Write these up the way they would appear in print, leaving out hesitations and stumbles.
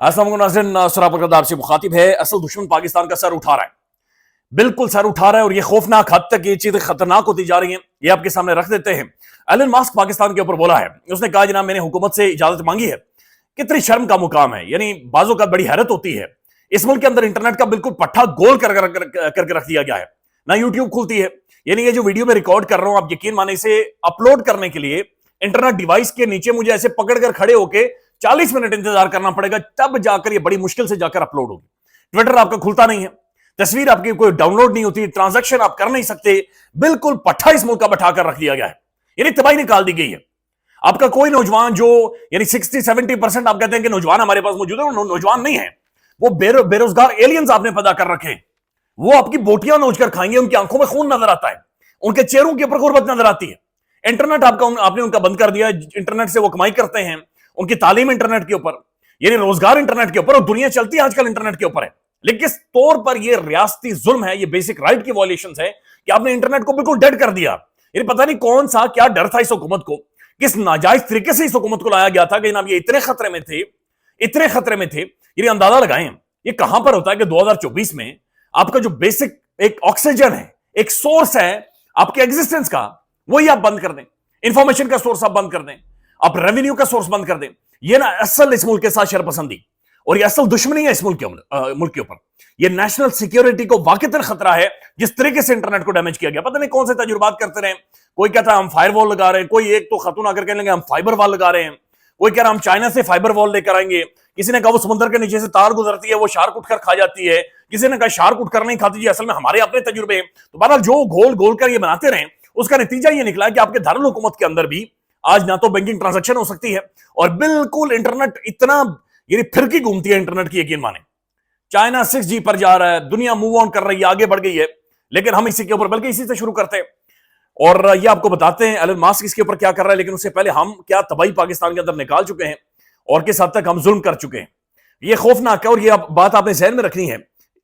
अस्सलाम नाज़रीन, सरापकद आपसे मुखातिब है। असल दुश्मन पाकिस्तान का सर उठा रहा है, बिल्कुल सर उठा रहा है और ये खौफनाक हद तक ये चीजें खतरनाक होती जा रही हैं। ये आपके सामने रख देते हैं। एलन मस्क पाकिस्तान के ऊपर बोला है, उसने कहा जनाब मैंने हुकूमत से इजाजत मांगी है। कितनी शर्म का मुकाम है, यानी बाजों का बड़ी हैरत होती है। इस मुल्क के अंदर इंटरनेट का बिल्कुल पट्टा गोल करके रख दिया गया है, ना यूट्यूब खुलती है। यानी ये जो वीडियो में रिकॉर्ड कर रहा हूं, आप यकीन माने, इसे अपलोड करने के लिए इंटरनेट डिवाइस के नीचे मुझे ऐसे पकड़कर खड़े होके 40 मिनट इंतजार करना पड़ेगा, तब जाकर ये बड़ी मुश्किल से जाकर अपलोड होगी। ट्विटर आपका खुलता नहीं है, तस्वीर आपकी कोई डाउनलोड नहीं होती, ट्रांजैक्शन आप कर नहीं सकते। बिल्कुल पट्टा इस मुल्क का बैठाकर रख दिया गया है, यानी तबाही निकाल दी गई है। आपका कोई नौजवान जो यानी 60-70% आप कहते हैं कि नौजवान हमारे पास मौजूद है, वो नौजवान नहीं है, वो बेरोजगार एलियंस आपने पैदा कर रखे। वो आपकी बोटियां नोच कर खाएंगे, उनकी आंखों में खून नजर आता है, उनके चेहरों के ऊपर गुर्बत नजर आती है। इंटरनेट आपने उनका बंद कर दिया। इंटरनेट से वो कमाई करते हैं, उनकी तालीम इंटरनेट के ऊपर, यानी रोजगार इंटरनेट के ऊपर, और दुनिया चलती है आजकल इंटरनेट के ऊपर है। लेकिन किस तौर पर ये रियासती जुल्म है, ये बेसिक राइट की वॉयलेशंस है कि आपने इंटरनेट को बिल्कुल डेड कर दिया। ये पता नहीं कौन सा क्या डर था इस हुकूमत को, किस नाजायज तरीके से इस हुकूमत को लाया गया था कि जनाब ये इतने खतरे में थे, इतने खतरे में थे। ये अंदाजा लगाएं ये कहां पर होता है कि 2024 में आपका जो बेसिक एक ऑक्सीजन है, एक सोर्स है आपके एग्जिस्टेंस का, वही आप बंद कर दें। इंफॉर्मेशन का सोर्स आप बंद कर दें, आप रेवेन्यू का सोर्स बंद कर दें। ये ना असल इस मुल्क के साथ शरपसंदी और ये असल दुश्मनी है इस मुल्क के ऊपर। ये नेशनल सिक्योरिटी को वाकईतन खतरा है, जिस तरीके से इंटरनेट को डैमेज किया गया। पता नहीं कौन से तजुर्बात करते रहे। कोई कहता है हम फायर वॉल लगा रहे हैं, कोई एक तो खतून आकर कहने लगे हम फाइबर वॉल लगा रहे हैं, कोई कह रहा हम चाइना से फाइबर वॉल लेकर आएंगे, किसी ने कहा वो समुद्र के नीचे से तार गुजरती है, वो शार्क उठकर खा जाती है, किसी ने कहा शार्क उठकर नहीं खाती जी, असल में हमारे अपने तजुर्बे हैं। तो बहरहाल जो घोल घोल कर ये बनाते रहे, उसका नतीजा ये निकला कि आपके दारुल हुकूमत के अंदर भी आज ना तो बैंकिंग ट्रांजैक्शन हो सकती है, और बिल्कुल इंटरनेट इतना यानी फिरकी घूमती है इंटरनेट की, यकीन माने। चाइना 6G पर जा रहा है, दुनिया मूव ऑन कर रही है, आगे बढ़ गई है, लेकिन हम इसी के ऊपर, बल्कि इसी से शुरू करते हैं और ये आपको बताते हैं एलन मस्क इसके ऊपर क्या कर रहा है। लेकिन उससे पहले हम क्या तबाही पाकिस्तान के अंदर निकाल चुके हैं और किस हद तक हम जुल्म कर चुके हैं, ये खौफनाक है। और ये बात आपने ज़हन में रखनी है,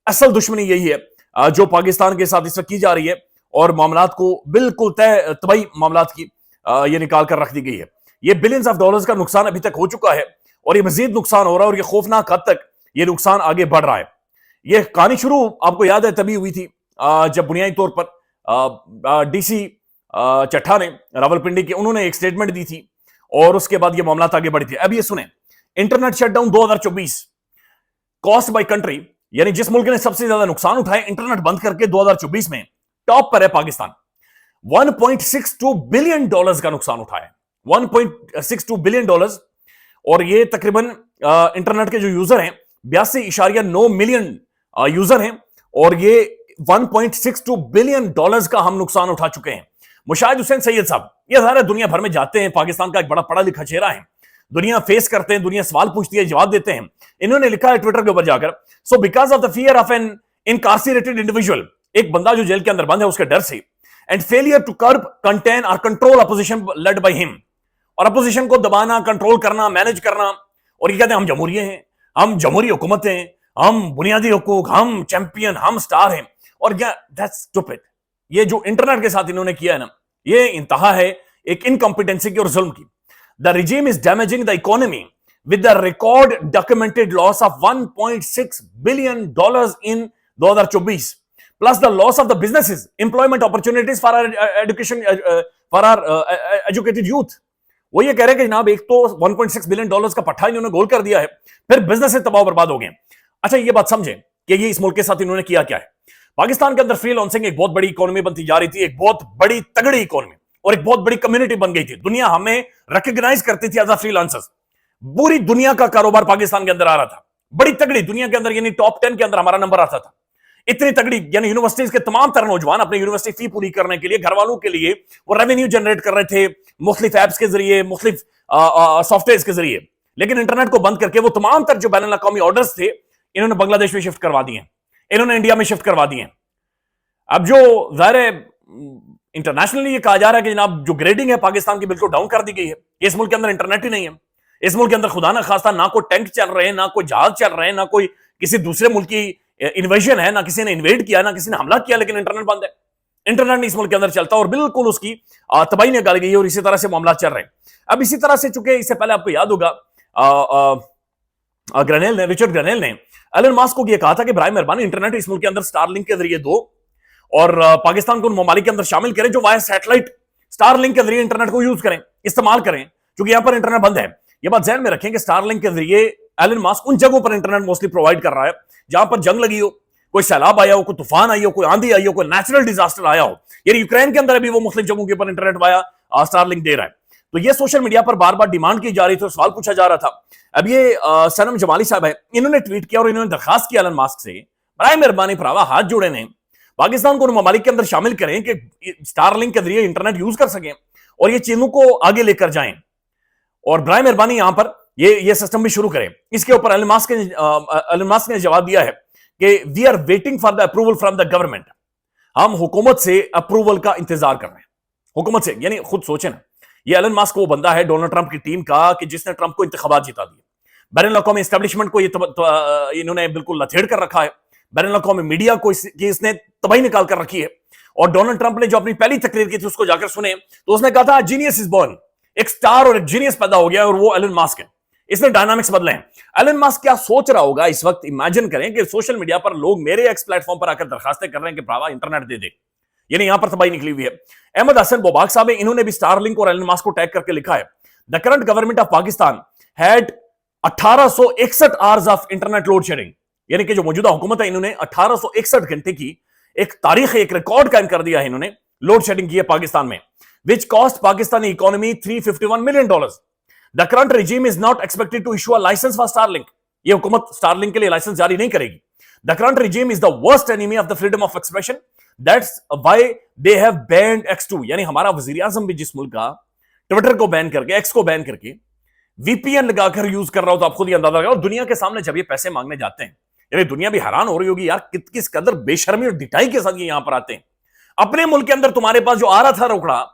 असल दुश्मनी यही है जो पाकिस्तान के साथ इस वक्त की जा रही है, और मामलात को बिल्कुल तय तबाही मामलात की ये निकाल कर रख दी गई है। ये बिलियंस ऑफ डॉलर्स का नुकसान अभी तक हो चुका है और ये मजीद नुकसान हो रहा है, और ये खौफनाक हद तक ये नुकसान आगे बढ़ रहा है। ये कहानी शुरू आपको याद है तभी हुई थी जब बुनियादी तौर पर डीसी चट्टा ने, रावलपिंडी के, उन्होंने एक स्टेटमेंट दी थी और उसके बाद ये मामलात आगे बढ़ी थी। अब ये सुने, internet shutdown 2024 cost by country, यानी जिस मुल्क ने सबसे ज्यादा नुकसान उठाए इंटरनेट बंद करके 2024 में, टॉप पर है पाकिस्तान। 1.62 बिलियन डॉलर्स का नुकसान उठाया, 1.62 बिलियन डॉलर्स। और ये तकरीबन इंटरनेट के जो यूजर हैं 82.9 मिलियन यूजर हैं, और ये 1.62 बिलियन डॉलर्स का हम नुकसान उठा चुके हैं। मुशाहिद हुसैन सैयद साहब ये सारे दुनिया भर में जाते हैं, पाकिस्तान का एक बड़ा पढ़ा लिखा चेहरा है, दुनिया फेस करते हैं, दुनिया सवाल पूछती है, जवाब देते हैं। इन्होंने लिखा है ट्विटर के ऊपर जाकर, so because of the fear of an incarcerated individual, एक बंदा जो जेल के अंदर बंद है उसके डर से, and failure to curb, contain और control opposition led by him, और अपोजिशन को दबाना, कंट्रोल करना, मैनेज करना। और ये कहते हैं हम जमहूरिये हैं, हम जमहूरी हुकूमत हैं, हम बुनियादी हकूक, हम चैंपियन, हम स्टार हैं। और क्या दैट्स स्टूपिड। ये जो इंटरनेट के साथ इन्होंने किया है ना, ये इंतहा है एक इनकॉम्पिटेंसी की और जुल्म की। The regime is damaging the economy with the record documented loss of 1.6 billion dollars in 2024, plus the loss of the businesses, employment opportunities for our education, for our educated youth. वो ये कह रहे हैं कि जनाब एक तो 1.6 बिलियन डॉलर्स का पट्टा इन्होंने गोल कर दिया है, फिर बिजनेस से तबाह बर्बाद हो गए। अच्छा ये बात समझें कि ये इस मुल्क के साथ इन्होंने किया क्या है। पाकिस्तान के अंदर फ्रीलांसिंग एक बहुत बड़ी इकोनॉमी बनती जा रही थी, एक बहुत बड़ी तगड़ी इकोनॉमी, और एक बहुत बड़ी कम्युनिटी बन गई थी। दुनिया हमें रिकॉग्नाइज करती थी एज अ फ्रीलांसर्स। पूरी दुनिया का कारोबार पाकिस्तान के अंदर आ रहा था, बड़ी तगड़ी दुनिया के अंदर, यानी टॉप 10 के अंदर हमारा नंबर आता था। इतनी तगड़ी, यानी यूनिवर्सिटीज के तमाम तरह नौजवान अपनी यूनिवर्सिटी फी पूरी करने के लिए, घर वालों के लिए वो रेवेन्यू जनरेट कर रहे थे मुख्तलिफ एप्स के जरिए, मुख्तलिफ सॉफ्टवेयर के जरिए। लेकिन इंटरनेट को बंद करके वो तमाम तर जो बैनुल अक़वामी ऑर्डर्स थे, इन्होंने बांग्लादेश में शिफ्ट करवा दिए, इन्होंने इंडिया में शिफ्ट करवा दिए। अब जो जाहिर है इंटरनेशनली ये कहा जा रहा है कि जनाब जो ग्रेडिंग है पाकिस्तान की बिल्कुल डाउन कर दी गई है। इस मुल्क के अंदर इंटरनेट ही नहीं है, इस मुल्क के अंदर खुदा ना खास्ता ना कोई टैंक चल रहे हैं, ना कोई जहाज चल रहे हैं, ना कोई किसी दूसरे मुल्क की इन्वेजन है, ना किसी ने इन्वेड किया, ना किसी ने हमला किया, लेकिन इंटरनेट बंद है। इंटरनेट नहीं इस मुल्क के अंदर चलता और बिल्कुल उसकी तबाही निकाली गई है, और इसी तरह से मामला चल रहे हैं। अब इसी तरह से, चूंकि इससे पहले आपको याद होगा ग्रेनेल ने, रिचर्ड ग्रेनेल ने एलन मस्क को यह कहा था कि बराए मेहरबानी इंटरनेट इस मुल्क के अंदर स्टारलिंक के जरिए दो और पाकिस्तान को उन ममालिक के अंदर शामिल करें जो वाया सैटेलाइट स्टारलिंक के जरिए इंटरनेट को यूज करें, इस्तेमाल करें, क्योंकि यहां पर इंटरनेट बंद है। यह बात ध्यान में रखें कि स्टारलिंक के जरिए एलन मस्क उन जगहों पर इंटरनेट मोस्टली प्रोवाइड कर रहा है जहां पर जंग लगी हो, कोई सैलाब आया हो, कोई तूफान आई हो, कोई आंधी आई हो, कोई नेचुरल डिजास्टर आया हो। यानी यूक्रेन के अंदर अभी वो मुख्तलिफ जगहों के ऊपर इंटरनेट वाया स्टारलिंक दे रहा है। तो ये सोशल मीडिया पर बार बार डिमांड की जा रही थी, सवाल पूछा जा रहा था। अब ये सनम जमाली साहब है, इन्होंने ट्वीट किया और इन्होंने दरखास्त की एलन मस्क से, बराए मेहरबानी भरावा हाथ जोड़े ने, पाकिस्तान को उन ममालिक के अंदर शामिल करें कि स्टारलिंक के जरिए इंटरनेट यूज कर सकें और ये चीजों को आगे लेकर जाएं, और बराए मेहरबानी यहां पर ये सिस्टम भी शुरू करें। इसके ऊपर एलन मस्क ने जवाब दिया है कि we are waiting for the approval from the government, हम हुकूमत से अप्रूवल का इंतजार कर रहे हैं, हुकूमत से। यानी खुद सोचें ना, ये एलन मस्क वो बंदा है डोनाल्ड ट्रंप की टीम का कि जिसने ट्रंप को इंतखाबात जिता दिए। बैरून अक़वामी एस्टेब्लिशमेंट को इन्होंने बिल्कुल लथेड़ कर रखा है, बैरून अक़वामी मीडिया को इसने तबाही निकाल कर रखी है। और डोनाल्ड ट्रंप ने जो अपनी पहली तकरीर की थी उसको जाकर सुने तो उसने कहा था जीनियस इज बोर्न, एक स्टार और एक जीनियस पैदा हो गया और वो एलन मस्क है, इसने डायनामिक्स बदले हैं। एलन मस्क क्या सोच रहा होगा इस वक्त? इमेजिन करें कि सोशल मीडिया पर लोग मेरे एक्स प्लेटफॉर्म पर आकर दरखास्तें कर रहे हैं कि भरावा इंटरनेट दे दे, यानी यहां पर तबाही निकली हुई है। अहमद हसन बोबाक साहब, इन्होंने भी स्टारलिंक और एलन मस्क को टैग करके लिखा है, the current government of Pakistan had 1861 hours of internet load shedding, यानी कि जो मौजूदा हुकूमत है इन्होंने 1861 घंटे की एक तारीख, एक रिकॉर्ड कायम कर दिया है, इन्होंने लोड शेडिंग की है पाकिस्तान में, which cost Pakistani economy $351 million. The current regime is not expected to issue a license for Starlink, ये हुकूमत स्टारलिंक के लिए लाइसेंस जारी नहीं करेगी। The current regime is the worst enemy of the freedom of expression, that's why they have banned X2, यानी हमारा वजीर आजम भी जिस मुल्क का ट्विटर को बैन करके, एक्स को बैन करके VPN लगाकर यूज कर रहा हो, तो आप खुद ही अंदाजा लगाओ। दुनिया के सामने जब ये पैसे मांगने जाते हैं, यानी दुनिया भी हैरान हो रही होगी यार किस कदर बेशर्मी और ढिठाई के साथ ये यहां पर आते हैं। अपने मुल्क के अंदर तुम्हारे पास जो आ रहा था रोकड़ा,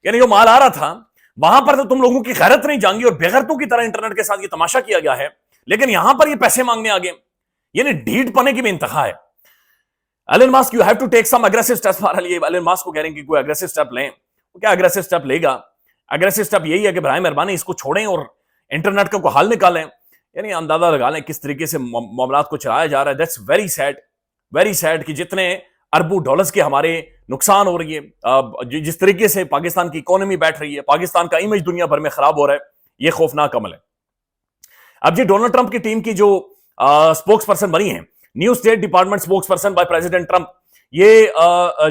यानी जो माल आ रहा था, वहां पर तो तुम लोगों की गैरत नहीं जाएंगी और बेगैरतों की तरह इंटरनेट के साथ ये तमाशा किया गया है, लेकिन यहां पर ये पैसे मांगने आ गए, यानी ढीठ पने की भी इंतहा है। Elon Musk, you have to take some aggressive steps for लिए। एलन मस्क को कह रहे हैं कि कोई एग्रेसिव स्टेप लें, वो क्या एग्रेसिव स्टेप लेगा? एग्रेसिव स्टेप यही है कि बराए मेहरबानी इसको छोड़ें और इंटरनेट का कोई हल निकालें, यानी अंदाजा लगा लें किस तरीके से मामलात को चलाया जा रहा है। दैट्स वेरी सैड कि जितने अरबों डॉलर्स के हमारे नुकसान हो रही है, जिस तरीके से पाकिस्तान की इकोनॉमी बैठ रही है, पाकिस्तान का इमेज दुनिया भर में खराब हो रहा है, ये खौफनाक अमल है। अब जी डोनाल्ड ट्रंप की टीम की जो स्पोक्स पर्सन बनी है, new state department spokes person by president Trump, ये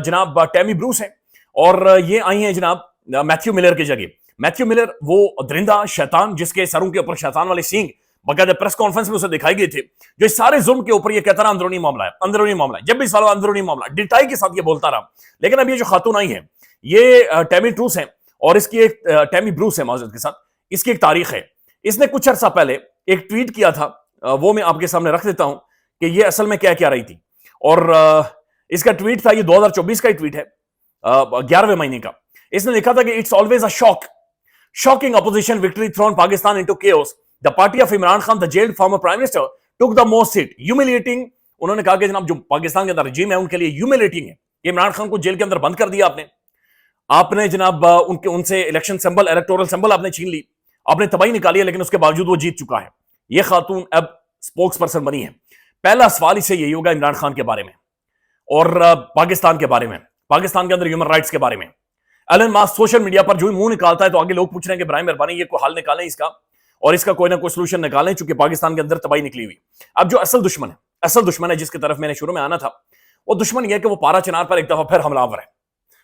जनाब टैमी ब्रूस है और ये आई है जनाब मैथ्यू मिलर की जगह। मैथ्यू मिलर वो दरिंदा शैतान जिसके सरों के ऊपर शैतान वाले सींग बकायदा प्रेस कॉन्फ्रेंस में उसे दिखाई गए थे, जो इस सारे जुल्म के ऊपर ये कहता रहा अंदरूनी मामला है, अंदरूनी मामला है, जब भी सवाल अंदरूनी मामला, डिटाई के साथ ये बोलता रहा। लेकिन अब ये जो खातून आई है ये टैमी ट्रूस है और इसकी एक टैमी ब्रूस है माजरत के साथ, इसकी एक तारीख है। इसने कुछ अर्सा पहले एक ट्वीट किया था, वो मैं आपके सामने रख देता हूं कि ये असल में क्या क्या रही थी। और इसका ट्वीट था, ये 2024 का ही ट्वीट है, 11वें महीने का। इसने लिखा था कि it's always a shocking opposition victory thrown Pakistan into chaos, the party of Imran Khan the jailed former prime minister took the most seat, humiliating. उन्होंने कहा कि जनाब जो पाकिस्तान के अंदर रजीम है उनके लिए ह्यूमिलिएटिंग है, इमरान खान को जेल के अंदर बंद कर दिया आपने जनाब उनसे इलेक्शन सिंबल, इलेक्टोरल सिंबल आपने छीन ली, आपने तबाही निकाली है, लेकिन उसके बावजूद वो जीत चुका है। ये खातून अब स्पोक्स पर्सन बनी है। पहला सवाल इससे यही होगा इमरान खान के बारे में और पाकिस्तान के बारे में, पाकिस्तान के अंदर ह्यूमन राइट्स के बारे में। एलन मस्क सोशल मीडिया पर जो ही मुंह निकालता है तो आगे लोग पूछ रहे हैं कि बराए मेहरबानी ये कोई हल निकालें इसका और इसका कोई ना कोई सोल्यूशन निकालें, चूंकि पाकिस्तान के अंदर तबाही निकली हुई। अब जो असल दुश्मन है जिसकी तरफ मैंने शुरू में आना था, वो दुश्मन ये है कि वो पारा चिनार पर एक दफा फिर हमलावर है,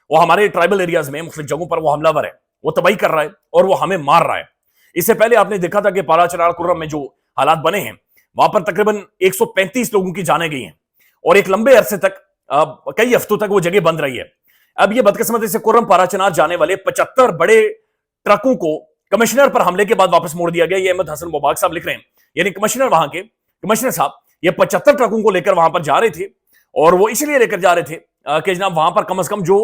वो हमारे ट्राइबल एरियाज में मुख्तलिफ जगहों पर वो हमलावर है, वो तबाही कर रहा है और वो हमें मार रहा है। इससे पहले आपने देखा था कि पारा चिनार कुर्रम में जो हालात बने हैं, वहां पर तकरीबन 135 लोगों की जानें गई हैं और एक लंबे अरसे तक, कई हफ्तों तक वो जगह बंद रही है। अब ये बदकिस्मती से कुर्रम पारा चिनार जाने वाले 75 बड़े ट्रकों को कमिश्नर पर हमले के बाद वापस मोड़ दिया गया। ये अहमद हसन बोबाक साहब लिख रहे हैं, यानी कमिश्नर, वहां के कमिश्नर साहब ये 75 ट्रकों को लेकर वहां पर जा रहे थे और वो इसलिए लेकर जा रहे थे कि जनाब वहां पर कम से कम जो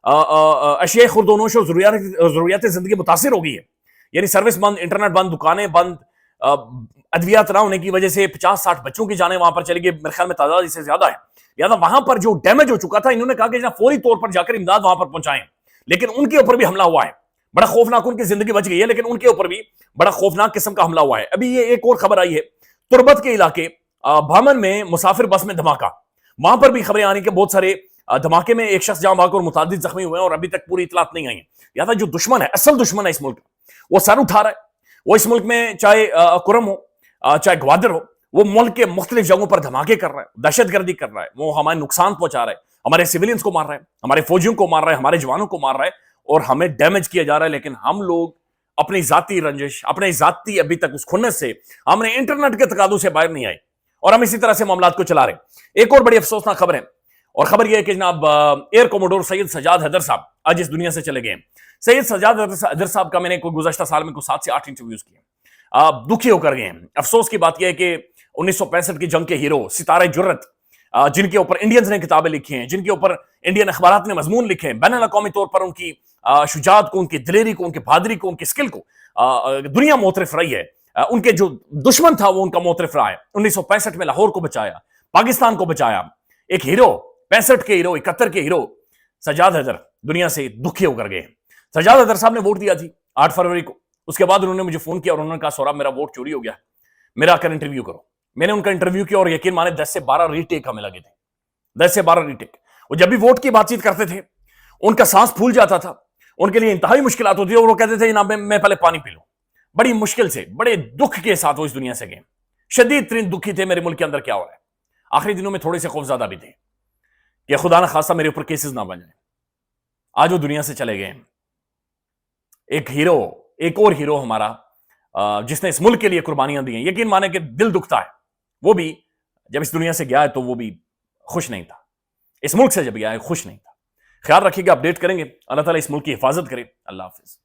अशिया खुर्दोनोश और जरूरियात जिंदगी मुतासिर हो गई है, यानी सर्विस बंद, इंटरनेट बंद, दुकानें बंद, अद्वियात ना होने की वजह से 50-60 बच्चों की जाने वहां पर चली गई, मेरे ख्याल में तादाद इससे ज्यादा है। लिहाजा वहां पर जो डैमेज हो चुका था, इन्होंने कहा कि फौरी तौर पर जाकर इमदाद वहां पर पहुंचाएं, लेकिन उनके ऊपर भी हमला हुआ है। बड़ा खौफनाक, उनकी जिंदगी बच गई है लेकिन उनके ऊपर भी बड़ा खौफनाक किस्म का हमला हुआ है। अभी ये एक और खबर आई है, तुर्बत के इलाके भामन में मुसाफिर बस में धमाका, वहां पर भी खबरें आ रही कि बहुत सारे धमाके में एक शख्स जहां भाग और मुतादिद जख्मी हुए हैं और अभी तक पूरी इतलात नहीं आई है। या था जो दुश्मन है, असल दुश्मन है इस मुल्क का, वो सर उठा रहा है। वो इस मुल्क में चाहे कुरम हो, चाहे ग्वादर हो, वो मुल्क के मुख्तलिफ जगहों पर धमाके कर रहा है, दहशतगर्दी कर रहा है, वो हमारे नुकसान पहुंचा रहा है, हमारे सिविलियंस को मार रहा है, हमारे फौजियों को मार रहा है, हमारे जवानों को मार रहा है और हमें डैमेज किया जा रहा है। लेकिन हम लोग अपनी जाती रंजिश, अपने जाती अभी तक उस खुन्नस से, हमने इंटरनेट के तकादों से बाहर नहीं आए और हम इसी तरह से मामलात को चला रहे। एक और बड़ी अफसोसनाक खबर है, और खबर यह है कि जनाब एयर कोमोडोर सैयद सजाद हैदर साहब आज इस दुनिया से चले गए। सैयद सजाद हैदर साहब का मैंने कोई गुज़श्ता साल में कुछ 7 से 8 इंटरव्यूज किए, दुखी होकर गए हैं। अफसोस की बात यह है कि 1965 की जंग के हीरो सितारे जुर्रत, जिनके ऊपर इंडियंस ने किताबें लिखी हैं, जिनके ऊपर इंडियन अखबारात ने मजमून लिखे हैं, बैनुल अक़वामी तौर पर उनकी शुजात को, उनकी दिलेरी को, उनकी बहादुरी को, उनकी स्किल को दुनिया मोतरफ रही है। उनके जो दुश्मन था वो उनका मोतरफ रहा है। 1965 में लाहौर को बचाया, पाकिस्तान को बचाया। एक हीरो, 65 के हीरो, 71 के हीरो सजाद हैदर दुनिया से दुखी होकर गए। सजाद हैदर साहब ने वोट दिया थी 8 फरवरी को। उसके बाद उन्होंने मुझे फोन किया और उन्होंने कहा सौरभ मेरा वोट चोरी हो गया, मेरा आकर इंटरव्यू करो। मैंने उनका इंटरव्यू किया और यकीन माने 10 से 12 रीटेक हमें लगे थे, 10 से 12 रीटेक। वो जब भी वोट की बातचीत करते थे उनका सांस फूल जाता था, उनके लिए इंतहाई मुश्किलात होती थी और वो कहते थे जनाब मैं पहले पानी पी लूं। बड़ी मुश्किल से, बड़े दुख के साथ वो इस दुनिया से गए। शदीद तरीन दुखी थे मेरे मुल्क के अंदर क्या हो रहा है। आखिरी दिनों में थोड़े से खौफज़दा भी थे कि खुदा न खासा मेरे ऊपर केसेस ना बन जाए। आज वो दुनिया से चले गए। एक हीरो, एक और हीरो हमारा जिसने इस मुल्क के लिए कुर्बानियां दी हैं, यकीन माने कि दिल दुखता है। वो भी जब इस दुनिया से गया है तो वो भी खुश नहीं था, इस मुल्क से जब गया है खुश नहीं था। ख्याल रखिएगा, अपडेट करेंगे। अल्लाह ताला इस मुल्क की हिफाजत करे। अल्लाह हाफिज।